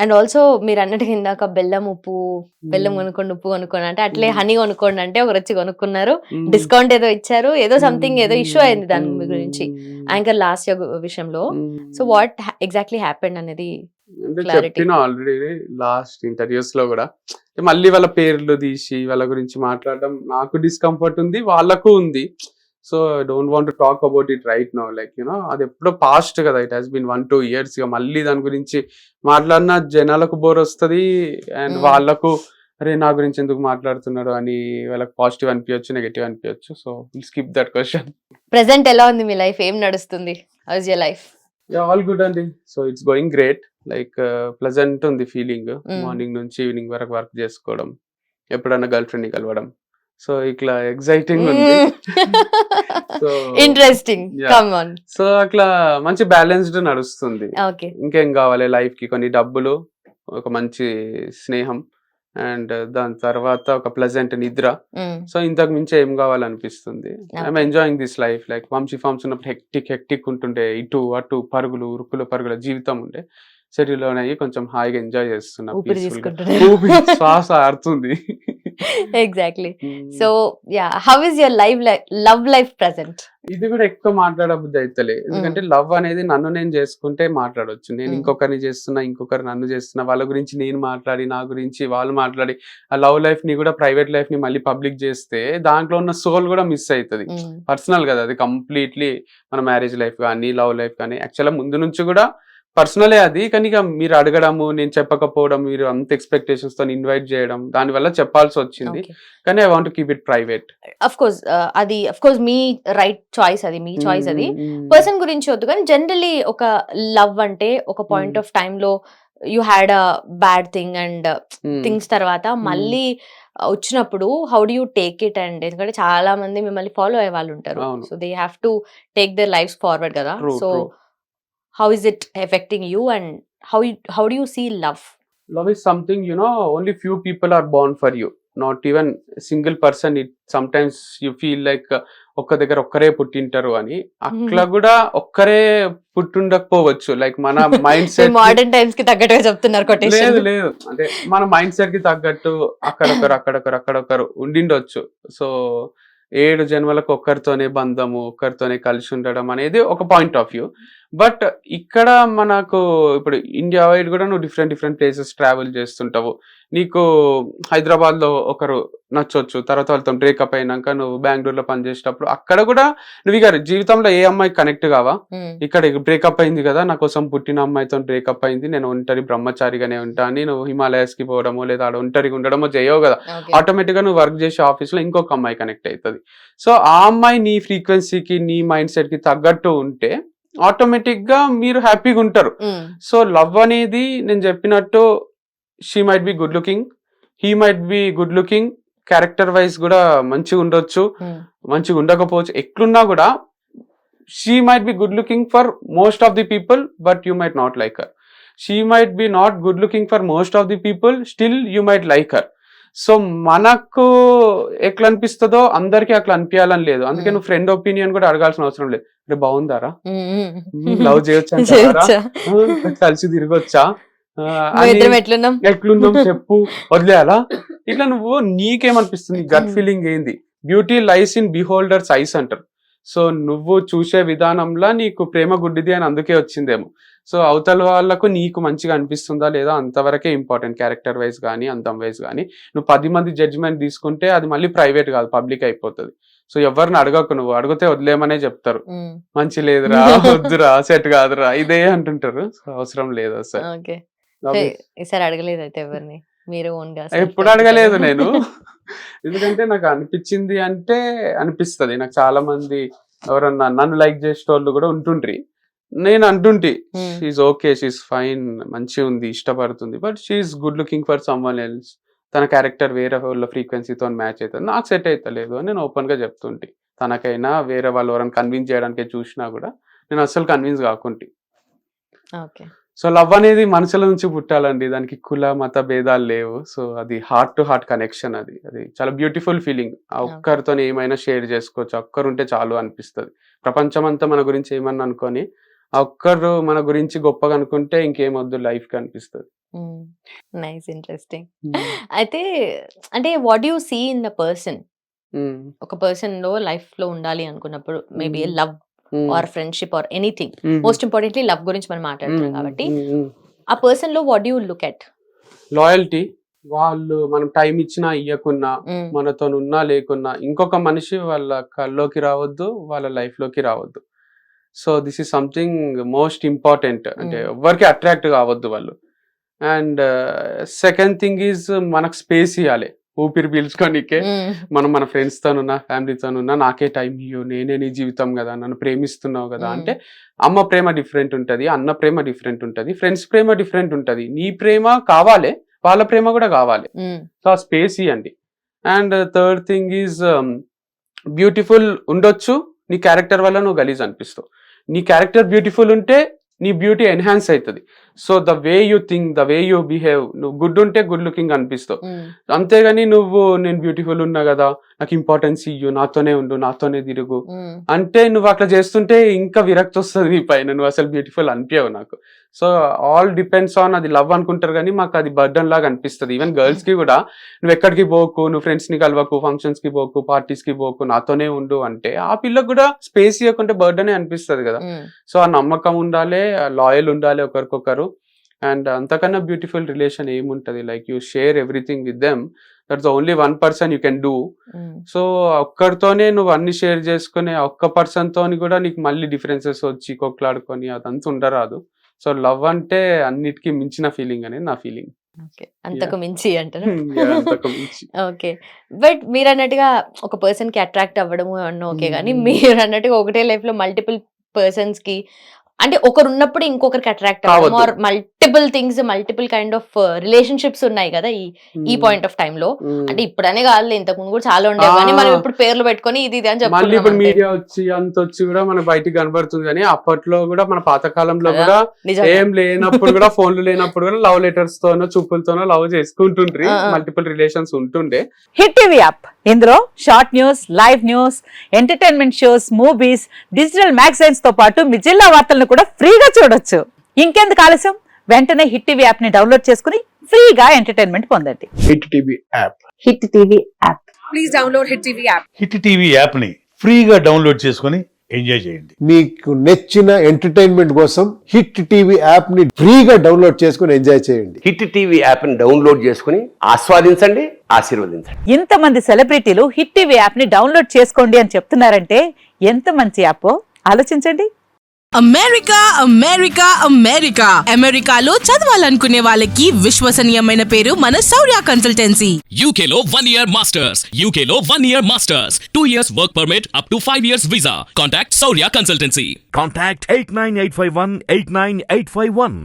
And also మీరు అన్నట్టుగా ఇందాక బెల్లం ఉప్పు, బెల్లం కొనుక్కోండి, ఉప్పు కొనుక్కోండి అంటే, అట్లే హనీ కొనుక్కోండి అంటే ఒకరొచ్చి కొనుక్కున్నారు. డిస్కౌంట్ ఏదో ఇచ్చారు. ఏదో సంథింగ్ ఏదో ఇష్యూ అయింది దాని గురించి. యాంకర్ లాస్య విషయంలో. సో వాట్ ఎగ్జాక్ట్లీ హ్యాపెండ్ అనేది అంటే క్లారిటీ. చెప్పిన ఆల్రెడీ లాస్ట్ ఇంటర్వ్యూస్ లో కూడా మళ్ళీ వాళ్ళ పేర్లు తీసి వాళ్ళ గురించి మాట్లాడడం నాకు డిస్కంఫర్ట్ ఉంది, వాళ్ళకు ఉంది. So I don't want to talk about it right now, like you know అది ఎప్పుడో పాస్ట్ కదా, ఇట్ హాస్ బీన్ 1-2 years ఇక మళ్ళీ దాని గురించి మాట్లాడిన జనాలకు బోర్ వస్తుంది అండ్ వాళ్ళకు అరే నా గురించి ఎందుకు మాట్లాడుతున్నాడు అని వాళ్ళకి పాజిటివ్ అనిపించచ్చు, నెగటివ్ అనిపించచ్చు. So will skip that question. Present ఎలా ఉంది మీ లైఫ్? ఏం నడుస్తుంది? How is your life? All good అండి. So it's going great. Like pleasant ఉంది ఫీలింగ్. మార్నింగ్ నుంచి ఈవినింగ్ వరకు వర్క్ చేసుకోవడం, ఎప్పుడన్నా గర్ల్ ఫ్రెండ్ ని కలవడం. సో ఇట్లా ఎక్సైటింగ్ ఉంది. So interesting. Come on. So అట్లా మంచి బ్యాలెన్స్డ్ నడుస్తుంది. ఓకే. ఇంకేం కావాలి లైఫ్ కి? కొన్ని డబ్బులు, ఒక మంచి స్నేహం అండ్ దాని తర్వాత ఒక ప్లెజెంట్ నిద్ర. సో ఇంతకు మించి ఏం కావాలనిపిస్తుంది. I'm enjoying this life. Like Vamshi farms ఉన్నప్పుడు హెక్టిక్ ఉంటుండే, ఇటు అటు పరుగులు పరుగుల జీవితం ఉండే. సిటీలోనే కొంచెం హాయిగా ఎంజాయ్ చేస్తున్నా, శ్వాస ఆడుతుంది. Exactly. So yeah, how is your love life present? ఇది కూడా ఎక్కువ మాట్లాడబుద్ధి అయితలే, ఎందుకంటే లవ్ అనేది నన్ను నేను చేసుకుంటే మాట్లాడొచ్చు. నేను ఇంకొకరిని చేస్తున్నా, ఇంకొకరు నన్ను చేస్తున్నా, వాళ్ళ గురించి నేను మాట్లాడి, నా గురించి వాళ్ళు మాట్లాడి, ఆ లవ్ లైఫ్ ని కూడా ప్రైవేట్ లైఫ్ ని మళ్ళీ పబ్లిక్ చేస్తే దాంట్లో ఉన్న సోల్ కూడా మిస్ అవుతుంది. పర్సనల్ కదా అది కంప్లీట్లీ. మన మ్యారేజ్ లైఫ్ కానీ లవ్ లైఫ్ కానీ యాక్చువల్గా ముందు నుంచి కూడా పర్సనలే అది. కానీ ఇక మీరు అడగడము, నేను చెప్పకపోవడం, మీరు అంత ఎక్స్పెక్టేషన్స్ తో ఇన్వైట్ చేయడం, దాని వల్ల చెప్పాల్సి వచ్చింది. కానీ I want keep it private. Of course me right choice, అది మీ చాయిస్. అది పర్సన్ గురించి వద్దు, కానీ జనరలీ ఒక లవ్ అంటే ఒక పాయింట్ ఆఫ్ టైమ్ లో you had a bad thing and things తర్వాత మళ్ళీ వచ్చినప్పుడు how do you take it? And ఎందుకంటే చాలా మంది మిమ్మల్ని ఫాలో అయ్యే వాళ్ళు ఉంటారు. So they have to take their life forward కదా. So how is it affecting you and how do you see love? Love is something, only few people are born for you, not even a single person. It sometimes you feel like ఒక్క దగ్గర ఒక్కరే పుట్టింటారు అని. అట్లా కూడా ఒక్కరే పుట్టుండకపోవచ్చు. Like మన mind set modern times కి తగ్గట్టుగా చెప్తున్నారు కొటేషన్. లేదు అంటే మన మైండ్ సెట్ కి తగ్గట్టు అక్కడొకరు ఉండిండొచ్చు. సో 7 జన్మలకు ఒక్కరితోనే బంధము, ఒక్కరితోనే కలిసి ఉండడం అనేది ఒక పాయింట్ ఆఫ్ వ్యూ. బట్ ఇక్కడ మనకు ఇప్పుడు ఇండియా వైడ్ కూడా నువ్వు డిఫరెంట్ ప్లేసెస్ ట్రావెల్ చేస్తుంటావు. నీకు హైదరాబాద్ లో ఒకరు నచ్చొచ్చు, తర్వాత వాళ్ళతో బ్రేకప్ అయినాక నువ్వు బెంగళూరులో పనిచేసేటప్పుడు అక్కడ కూడా నువ్వు ఇక జీవితంలో ఏ అమ్మాయి కనెక్ట్ కావా? ఇక్కడ బ్రేకప్ అయింది కదా, నా కోసం పుట్టిన అమ్మాయితో బ్రేకప్ అయింది, నేను ఒంటరి బ్రహ్మచారిగానే ఉంటా అని నువ్వు హిమాలయాస్ కి పోవడమో లేదా ఆడ ఒంటరిగా ఉండడమో చేయవు కదా. ఆటోమేటిక్ గా నువ్వు వర్క్ చేసే ఆఫీస్ లో ఇంకొక అమ్మాయి కనెక్ట్ అవుతుంది. సో ఆ అమ్మాయి నీ ఫ్రీక్వెన్సీకి, నీ మైండ్ సెట్ కి తగ్గట్టు ఉంటే ఆటోమేటిక్ గా మీరు హ్యాపీగా ఉంటారు. సో లవ్ అనేది నేను చెప్పినట్టు she might be good looking, he might be good looking, character wise కూడా మంచిగా ఉండొచ్చు, మంచిగా ఉండకపోవచ్చు. ఎట్లున్నా కూడా she might be good looking for most of the people but you might not like her. She might be not good looking for most of the people, still you might like her. So మనకు ఎట్లా అనిపిస్తుందో అందరికి అట్లా అనిపించాలని లేదు. అందుకే నువ్వు friend opinion కూడా అడగాల్సిన అవసరం లేదు. అంటే బాగుందారా, లవ్ చేయొచ్చా, కలిసి తిరగొచ్చా, ఎట్లుందాం చెప్పు, వదిలేయాలా, ఇట్లా నువ్వు నీకేమనిపిస్తుంది, గట్ ఫీలింగ్ ఏంది? Beauty lies in beholder's ice అంటారు. సో నువ్వు చూసే విధానంలో నీకు ప్రేమ గుడ్డిది అని అందుకే వచ్చిందేమో. సో అవతల వాళ్ళకు నీకు మంచిగా అనిపిస్తుందా లేదా అంతవరకే ఇంపార్టెంట్. క్యారెక్టర్ వైజ్ కానీ అందం వైజ్ కానీ నువ్వు 10 మంది జడ్జిమెంట్ తీసుకుంటే అది మళ్ళీ ప్రైవేట్ కాదు, పబ్లిక్ అయిపోతుంది. సో ఎవరిని అడగకు, నువ్వు అడిగితే వదిలేమనే చెప్తారు. మంచి లేదురా, వద్దురా, సెట్ కాదురా, ఇదే అంటుంటారు. అవసరం లేదు అసలు. అడగలేదు అయితే ఎవరిని? మీరు ఎప్పుడు అడగలేదు నేను. ఎందుకంటే నాకు అనిపించింది అంటే అనిపిస్తుంది. నాకు చాలా మంది ఎవరన్నా నన్ను లైక్ చేసేటోళ్ళు కూడా ఉంటుండ్రి. నేను అంటుంటి షీఈ్ ఓకే, షీఈ్ ఫైన్, మంచిగా ఉంది, ఇష్టపడుతుంది, but she good looking for someone else. తన క్యారెక్టర్ వేరే వాళ్ళ ఫ్రీక్వెన్సీతో మ్యాచ్ అవుతుంది, నాకు సెట్ అవుతలేదు అని నేను ఓపెన్ గా చెప్తుంటి. తనకైనా వేరే వాళ్ళు ఎవరైనా కన్విన్స్ చేయడానికి చూసినా కూడా నేను అస్సలు కన్విన్స్ కాకుంటి. సో లవ్ అనేది మనసుల నుంచి పుట్టాలండి, దానికి కుల మత భేదాలు లేవు. సో అది హార్ట్ టు హార్ట్ కనెక్షన్. అది చాలా బ్యూటిఫుల్ ఫీలింగ్. ఆ ఒక్కరితో ఏమైనా షేర్ చేసుకోవచ్చు, ఒక్కరు ఉంటే చాలు అనిపిస్తుంది. ప్రపంచం అంతా మన గురించి ఏమన్నా అనుకొని ఆ ఒక్కరు మన గురించి గొప్పగా అనుకుంటే ఇంకేం వద్దు లైఫ్ కనిపిస్తుంది. Nice, interesting. అయితే అంటే what you see in the person, ఒక పర్సన్ లో లైఫ్ లో ఉండాలి అనుకున్నప్పుడు maybe love or friendship or anything, most importantly love గురించి మనం మాట్లాడుతున్నాం కాబట్టి ఆ పర్సన్ లో what you look at? Loyalty. వాళ్ళు మనం టైం ఇచ్చినా ఇయ్యకున్నా, మనతో ఉన్నా లేకున్నా ఇంకొక మనిషి వాళ్ళ కల్లోకి రావద్దు, వాళ్ళ లైఫ్ లోకి రావద్దు. So this is something most important. అంటే ఎవరికి అట్రాక్ట్ కావద్దు వాళ్ళు. అండ్ సెకండ్ థింగ్ ఈజ్ మనకు స్పేస్ ఇవ్వాలి, ఊపిరి పీల్చుకోనికే. మనం మన ఫ్రెండ్స్ తోనున్నా ఫ్యామిలీతోనున్నా నాకే టైం ఇయ్యు, నేనే నీ జీవితం కదా, నన్ను ప్రేమిస్తున్నావు కదా అంటే అమ్మ ప్రేమ డిఫరెంట్ ఉంటది, అన్న ప్రేమ డిఫరెంట్ ఉంటది, ఫ్రెండ్స్ ప్రేమ డిఫరెంట్ ఉంటది. నీ ప్రేమ కావాలి, వాళ్ళ ప్రేమ కూడా కావాలి. సో ఆ స్పేస్ ఇవ్వండి. And third thing is beautiful ఉండొచ్చు, నీ క్యారెక్టర్ వల్ల నువ్వు గలీజ్ అనిపిస్తావు. నీ క్యారెక్టర్ బ్యూటిఫుల్ ఉంటే నీ బ్యూటీ ఎన్హాన్స్ అవుతుంది. So the way you think, the way you behave, నువ్వు గుడ్ ఉంటే గుడ్ లుకింగ్ అనిపిస్తావు. అంతేగాని నువ్వు నేను బ్యూటిఫుల్ ఉన్నా కదా, నాకు ఇంపార్టెన్స్ ఇయ్యు, నాతోనే ఉండు, నాతోనే తిరుగు అంటే నువ్వు అట్లా చేస్తుంటే ఇంకా విరక్తి వస్తుంది నీ పైన, నువ్వు అసలు బ్యూటిఫుల్ అనిపించవు నాకు. సో ఆల్ డిపెండ్స్ ఆన్, అది లవ్ అనుకుంటారు కానీ మాకు అది బర్డన్ లాగా అనిపిస్తుంది. ఈవెన్ గర్ల్స్ కి కూడా నువ్వు ఎక్కడికి పోకు, నువ్వు ఫ్రెండ్స్ ని కలవకు, ఫంక్షన్స్ కి పోకు, పార్టీస్ కి పోకు, నాతోనే ఉండు అంటే ఆ పిల్లకు కూడా స్పేస్ ఇవ్వకుంటే బర్డనే అనిపిస్తుంది కదా. సో ఆ నమ్మకం ఉండాలి, లాయల్ ఉండాలి ఒకరికొకరు. అండ్ అంతకన్నా బ్యూటిఫుల్ రిలేషన్ ఏముంటది? Like you share everything with them, that's only one person you can do. So ఒక్కరితోనే నువ్వు అన్ని షేర్ చేసుకుని ఒక్క పర్సన్ తోని కూడా నీకు మళ్ళీ డిఫరెన్సెస్ వచ్చి కొట్లాడుకొని అదంతా ఉండరాదు. సో లవ్ అంటే అన్నిటికీ మించిన ఫీలింగ్ అనేది నా ఫీలింగ్. అంతకు మించి అంటారు. ఓకే, బట్ మీరు అన్నట్టుగా ఒక పర్సన్ కి అట్రాక్ట్ అవ్వడము అన్న ఓకే, కానీ మీరు అన్నట్టుగా ఒకటే లైఫ్ లో మల్టిపుల్ పర్సన్స్ కి, అంటే ఒకరు ఉన్నప్పుడు ఇంకొకరికి అట్రాక్ట్ అవ్వడం, or multiple things, multiple kind of relationships ఉన్నాయి కదా ఈ పాయింట్ ఆఫ్ టైమ్ లో. అంటే ఇప్పుడనే కాదు, ఇంతకు ముందు కూడా చాలా ఉండేవి, కానీ మనం ఇప్పుడు పేర్లు పెట్టుకొని ఇది అని చెప్పాలి. ఇప్పుడు మీడియా వచ్చి అంత వచ్చి కూడా మన బయటికి కనబడుతుంది, కానీ అప్పట్లో కూడా మన పాత కాలంలో కూడా ఏం లేనప్పుడు కూడా, ఫోన్లు లేనప్పుడు కూడా లవ్ లెటర్స్ తోనో చూపులతోనో లవ్ చేసుకుంటుండ్రి, మల్టిపుల్ రిలేషన్స్ ఉంటుండే. హిట్ టీవీ యాప్, ఇందులో short news, live news, entertainment shows, movies, digital magazines తో పాటు మీ జిల్లా వార్తలను కూడా ఫ్రీగా చూడొచ్చు. ఇంకెందుకు ఆలస్యం, వెంటనే హిట్ టీవీ యాప్ ని డౌన్లోడ్ చేసుకుని ఫ్రీగా ఎంటర్టైన్మెంట్ పొందండి. Hit TV app, hit TV app, please download hit TV app. Hit TV app ని ఫ్రీగా డౌన్లోడ్ చేసుకుని ఎంజాయ్ చేయండి. మీకు నచ్చిన ఎంటర్టైన్మెంట్ కోసం హిట్ టీవీ యాప్ ని ఫ్రీగా డౌన్లోడ్ చేసుకుని ఎంజాయ్ చేయండి. హిట్ టీవీ యాప్ ని డౌన్లోడ్ చేసుకుని ఆస్వాదించండి, ఆశీర్వదించండి. ఇంతమంది సెలబ్రిటీలు హిట్ టీవీ యాప్ ని డౌన్లోడ్ చేసుకోండి అని చెప్తున్నారంటే ఎంత మంచి యాప్ ఆలోచించండి. అమెరికా అమెరికా అమెరికా అమెరికాలో చదవాలనుకునే వాళ్ళకి విశ్వసనీయమైన పేరు మన శౌర్య కన్సల్టెన్సీ. UK లో 1 year masters, UK లో 1 year masters, 2 years work permit up to 5 years visa. Contact Saurya Consultancy. Contact 89851 89851.